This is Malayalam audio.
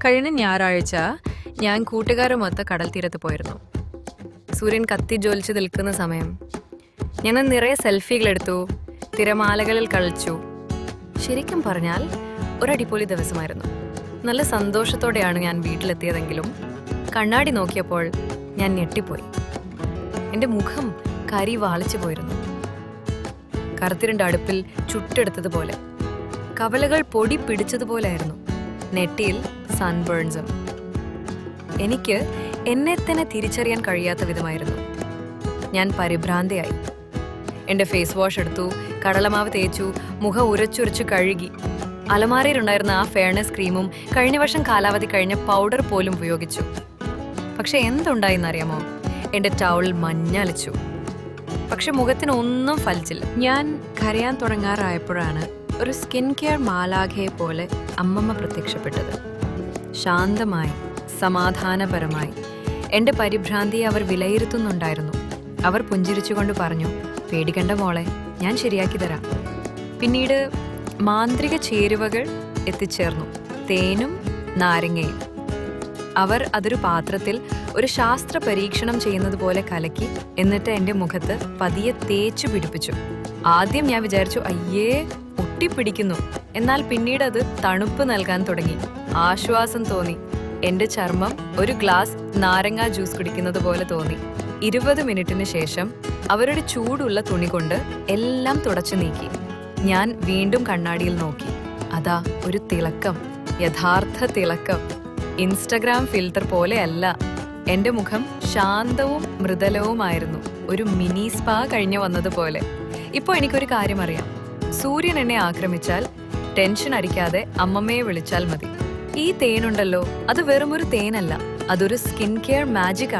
കഴിഞ്ഞ ഞായറാഴ്ച ഞാൻ കൂട്ടുകാരുമൊത്ത് കടൽ തീരത്ത് പോയിരുന്നു. സൂര്യൻ കത്തിജ്വലിച്ച് നിൽക്കുന്ന സമയം. ഞങ്ങൾ നിറയെ സെൽഫികളെടുത്തു, തിരമാലകളിൽ കളിച്ചു. ശരിക്കും പറഞ്ഞാൽ ഒരടിപൊളി ദിവസമായിരുന്നു. നല്ല സന്തോഷത്തോടെയാണ് ഞാൻ വീട്ടിലെത്തിയതെങ്കിലും കണ്ണാടി നോക്കിയപ്പോൾ ഞാൻ ഞെട്ടിപ്പോയി. എൻ്റെ മുഖം കരി വാളിച്ചു പോയിരുന്നു. കറുത്തിരണ്ട അടുപ്പിൽ ചുട്ടെടുത്തതുപോലെ, കവലകൾ പൊടി പിടിച്ചതുപോലെയായിരുന്നു. നെറ്റിയിൽ സൺബേൺസും. എനിക്ക് എന്നെ തന്നെ തിരിച്ചറിയാൻ കഴിയാത്ത വിധമായിരുന്നു. ഞാൻ പരിഭ്രാന്തിയായി. എൻ്റെ ഫേസ് വാഷ് എടുത്തു, കടലമാവ് തേച്ചു, മുഖം ഉരച്ചുരച്ചു കഴുകി. അലമാരയിലുണ്ടായിരുന്ന ആ ഫെയർനെസ് ക്രീമും കഴിഞ്ഞ വർഷം കാലാവധി കഴിഞ്ഞ പൗഡർ പോലും ഉപയോഗിച്ചു. പക്ഷെ എന്തുണ്ടായെന്നറിയാമോ? എൻ്റെ ടൗൾ മഞ്ഞളിച്ചു. പക്ഷെ മുഖത്തിന് ഒന്നും ഫലിച്ചില്ല. ഞാൻ കരയാൻ തുടങ്ങാറായപ്പോഴാണ് ഒരു സ്കിൻ കെയർ മാലാഖയെ പോലെ അമ്മമ്മ പ്രത്യക്ഷപ്പെട്ടത്. ശാന്തമായി, സമാധാനപരമായി എൻ്റെ പരിഭ്രാന്തിയെ അവർ വിലയിരുത്തുന്നുണ്ടായിരുന്നു. അവർ പുഞ്ചിരിച്ചുകൊണ്ട് പറഞ്ഞു, പേടിക്കണ്ട മോളെ, ഞാൻ ശരിയാക്കി തരാം. പിന്നീട് മാന്ത്രിക ചേരുവകൾ എത്തിച്ചേർന്നു, തേനും നാരങ്ങയും. അവർ അതൊരു പാത്രത്തിൽ ഒരു ശാസ്ത്ര പരീക്ഷണം ചെയ്യുന്നത് പോലെ കലക്കി, എന്നിട്ട് എൻ്റെ മുഖത്ത് പതിയെ തേച്ചു പിടിപ്പിച്ചു. ആദ്യം ഞാൻ വിചാരിച്ചു, അയ്യേ ഒട്ടിപ്പിടിക്കുന്നു. എന്നാൽ പിന്നീട് അത് തണുപ്പ് നൽകാൻ തുടങ്ങി. ആശ്വാസം തോന്നി. എൻ്റെ ചർമ്മം ഒരു ഗ്ലാസ് നാരങ്ങ ജ്യൂസ് കുടിക്കുന്നത് പോലെ തോന്നി. 20 മിനിറ്റിന് ശേഷം അവരുടെ ചൂടുള്ള തുണി കൊണ്ട് എല്ലാം തുടച്ചു നീക്കി. ഞാൻ വീണ്ടും കണ്ണാടിയിൽ നോക്കി. അതാ ഒരു തിളക്കം, യഥാർത്ഥ തിളക്കം. ഇൻസ്റ്റഗ്രാം ഫിൽറ്റർ പോലെയല്ല. എൻ്റെ മുഖം ശാന്തവും മൃദുലവുമായിരുന്നു, ഒരു മിനി സ്പാ കഴിഞ്ഞു വന്നതുപോലെ. ഇപ്പോൾ എനിക്കൊരു കാര്യം അറിയാം. സൂര്യൻ എന്നെ ആക്രമിച്ചാൽ ടെൻഷൻ അടിക്കാതെ അമ്മമ്മയെ വിളിച്ചാൽ മതി. ഈ തേനുണ്ടല്ലോ, അത് വെറുമൊരു തേനല്ല, അതൊരു സ്കിൻ കെയർ മാജിക് ആണ്.